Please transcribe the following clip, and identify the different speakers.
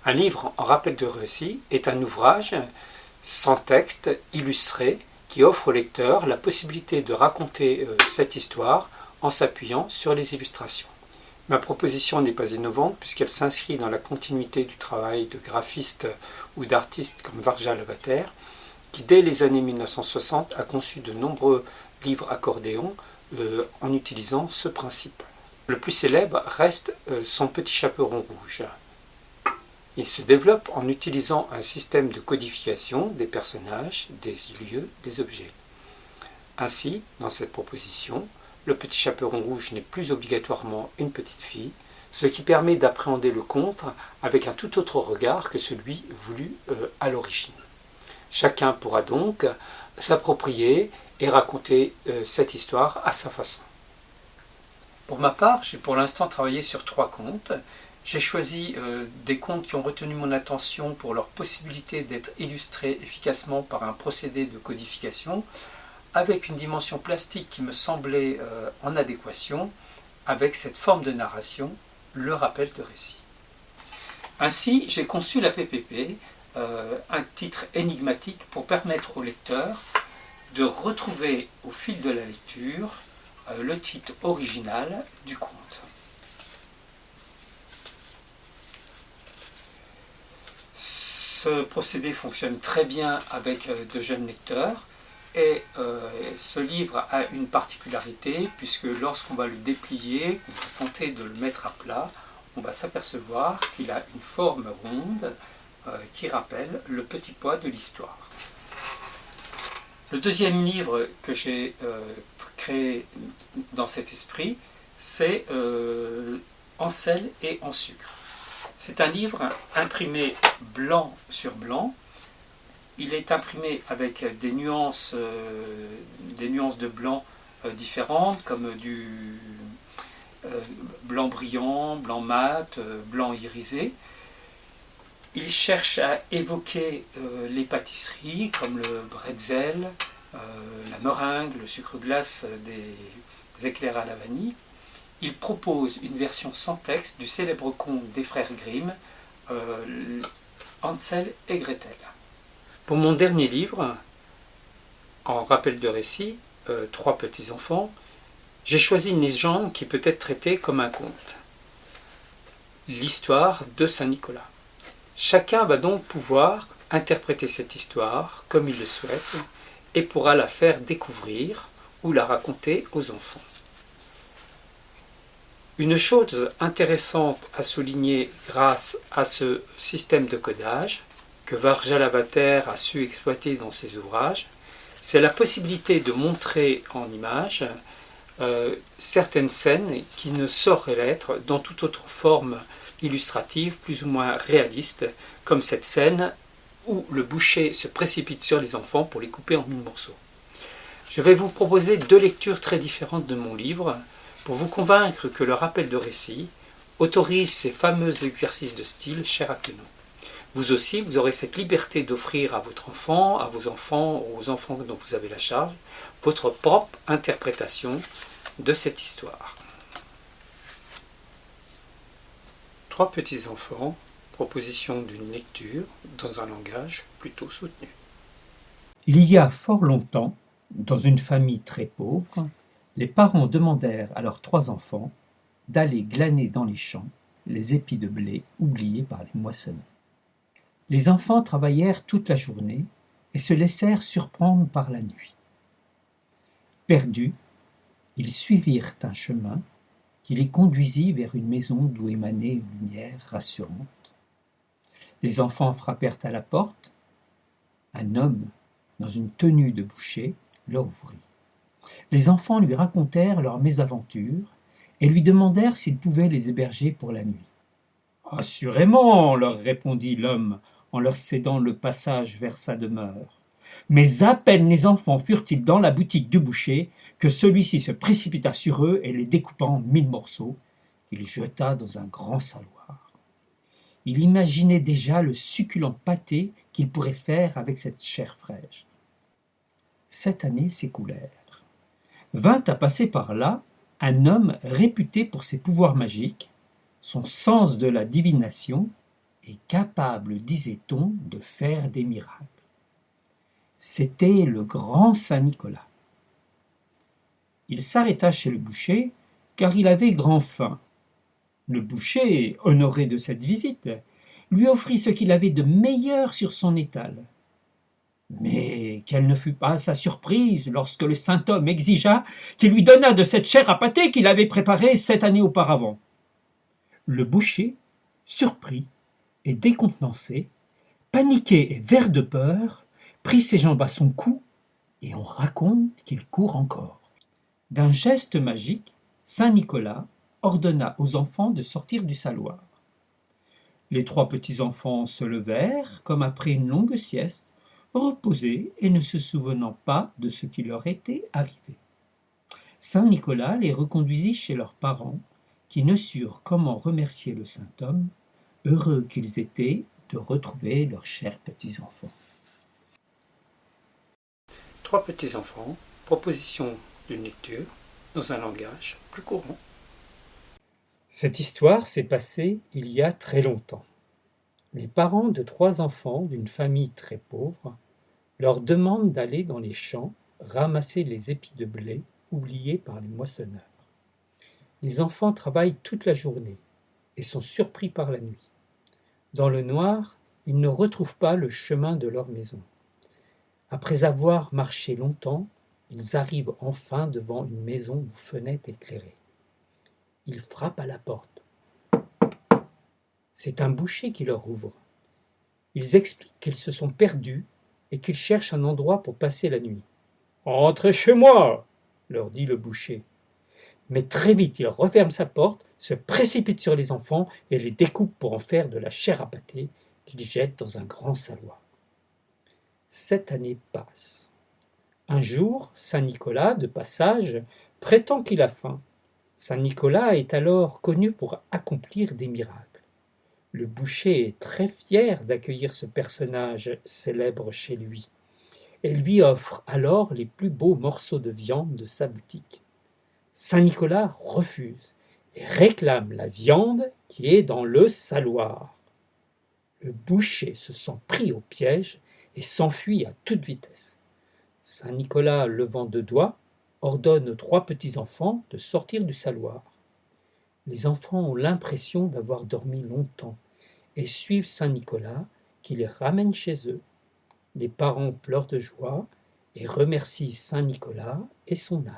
Speaker 1: Un livre en rappel de récit est un ouvrage sans texte, illustré, qui offre au lecteur la possibilité de raconter cette histoire en s'appuyant sur les illustrations. Ma proposition n'est pas innovante puisqu'elle s'inscrit dans la continuité du travail de graphistes ou d'artistes comme Varja Lavater, qui dès les années 1960 a conçu de nombreux livres accordéons en utilisant ce principe. Le plus célèbre reste Son petit chaperon rouge. Il se développe en utilisant un système de codification des personnages, des lieux, des objets. Ainsi, dans cette proposition, le petit chaperon rouge n'est plus obligatoirement une petite fille, ce qui permet d'appréhender le conte avec un tout autre regard que celui voulu à l'origine. Chacun pourra donc s'approprier et raconter cette histoire à sa façon. Pour ma part, j'ai pour l'instant travaillé sur 3 contes. J'ai choisi des contes qui ont retenu mon attention pour leur possibilité d'être illustrés efficacement par un procédé de codification, avec une dimension plastique qui me semblait en adéquation avec cette forme de narration, le rappel de récit. Ainsi, j'ai conçu la PPP, un titre énigmatique pour permettre au lecteur de retrouver au fil de la lecture le titre original du conte. Ce procédé fonctionne très bien avec de jeunes lecteurs et ce livre a une particularité puisque lorsqu'on va le déplier, on va tenter de le mettre à plat, on va s'apercevoir qu'il a une forme ronde qui rappelle le petit pois de l'histoire. Le deuxième livre que j'ai créé dans cet esprit, c'est En sel et en sucre. C'est un livre imprimé blanc sur blanc. Il est imprimé avec des nuances de blanc différentes, comme du blanc brillant, blanc mat, blanc irisé. Il cherche à évoquer les pâtisseries comme le bretzel, la meringue, le sucre glace des éclairs à la vanille. Il propose une version sans texte du célèbre conte des frères Grimm, Hansel et Gretel. Pour mon dernier livre, en rappel de récit, 3 petits enfants, j'ai choisi une légende qui peut être traitée comme un conte. L'histoire de Saint-Nicolas. Chacun va donc pouvoir interpréter cette histoire comme il le souhaite et pourra la faire découvrir ou la raconter aux enfants. Une chose intéressante à souligner grâce à ce système de codage que Varja Lavater a su exploiter dans ses ouvrages, c'est la possibilité de montrer en images certaines scènes qui ne sauraient l'être dans toute autre forme illustrative, plus ou moins réaliste, comme cette scène où le boucher se précipite sur les enfants pour les couper en 1000 morceaux. Je vais vous proposer 2 lectures très différentes de mon livre pour vous convaincre que le rappel de récit autorise ces fameux exercices de style chers à Queneau. Vous aussi, vous aurez cette liberté d'offrir à votre enfant, à vos enfants, aux enfants dont vous avez la charge, votre propre interprétation de cette histoire. 3 petits enfants, proposition d'une lecture dans un langage plutôt soutenu.
Speaker 2: Il y a fort longtemps, dans une famille très pauvre, les parents demandèrent à leurs 3 enfants d'aller glaner dans les champs les épis de blé oubliés par les moissonneurs. Les enfants travaillèrent toute la journée et se laissèrent surprendre par la nuit. Perdus, ils suivirent un chemin qui les conduisit vers une maison d'où émanait une lumière rassurante. Les enfants frappèrent à la porte. Un homme, dans une tenue de boucher, leur ouvrit. Les enfants lui racontèrent leurs mésaventures et lui demandèrent s'ils pouvaient les héberger pour la nuit. « Assurément, leur répondit l'homme en leur cédant le passage vers sa demeure. Mais à peine les enfants furent-ils dans la boutique du boucher que celui-ci se précipita sur eux et les découpa en 1000 morceaux, qu'il jeta dans un grand saloir. Il imaginait déjà le succulent pâté qu'il pourrait faire avec cette chair fraîche. 7 années s'écoulèrent. Vint à passer par là un homme réputé pour ses pouvoirs magiques, son sens de la divination et capable, disait-on, de faire des miracles. C'était le grand Saint Nicolas. Il s'arrêta chez le boucher, car il avait grand faim. Le boucher, honoré de cette visite, lui offrit ce qu'il avait de meilleur sur son étal. Mais quelle ne fut pas sa surprise lorsque le saint homme exigea qu'il lui donnât de cette chair à pâté qu'il avait préparée 7 années auparavant. Le boucher, surpris et décontenancé, paniqué et vert de peur, prit ses jambes à son cou, et on raconte qu'il court encore. D'un geste magique, saint Nicolas ordonna aux enfants de sortir du saloir. Les 3 petits-enfants se levèrent, comme après une longue sieste, reposés et ne se souvenant pas de ce qui leur était arrivé. Saint Nicolas les reconduisit chez leurs parents, qui ne surent comment remercier le saint homme, heureux qu'ils étaient de retrouver leurs chers petits-enfants.
Speaker 1: 3 petits-enfants, proposition d'une lecture dans un langage plus courant.
Speaker 2: Cette histoire s'est passée il y a très longtemps. Les parents de 3 enfants d'une famille très pauvre leur demandent d'aller dans les champs ramasser les épis de blé oubliés par les moissonneurs. Les enfants travaillent toute la journée et sont surpris par la nuit. Dans le noir, ils ne retrouvent pas le chemin de leur maison. Après avoir marché longtemps, ils arrivent enfin devant une maison aux fenêtres éclairées. Ils frappent à la porte. C'est un boucher qui leur ouvre. Ils expliquent qu'ils se sont perdus et qu'ils cherchent un endroit pour passer la nuit. « Entrez chez moi !» leur dit le boucher. Mais très vite, il referme sa porte, se précipite sur les enfants et les découpe pour en faire de la chair à pâté qu'il jette dans un grand saloir. 7 années passent. Un jour, saint Nicolas, de passage, prétend qu'il a faim. Saint Nicolas est alors connu pour accomplir des miracles. Le boucher est très fier d'accueillir ce personnage célèbre chez lui et lui offre alors les plus beaux morceaux de viande de sa boutique. Saint Nicolas refuse et réclame la viande qui est dans le saloir. Le boucher se sent pris au piège et s'enfuit à toute vitesse. Saint Nicolas, levant 2 doigts, ordonne aux 3 petits-enfants de sortir du saloir. Les enfants ont l'impression d'avoir dormi longtemps et suivent saint Nicolas qui les ramène chez eux. Les parents pleurent de joie et remercient saint Nicolas et son âne.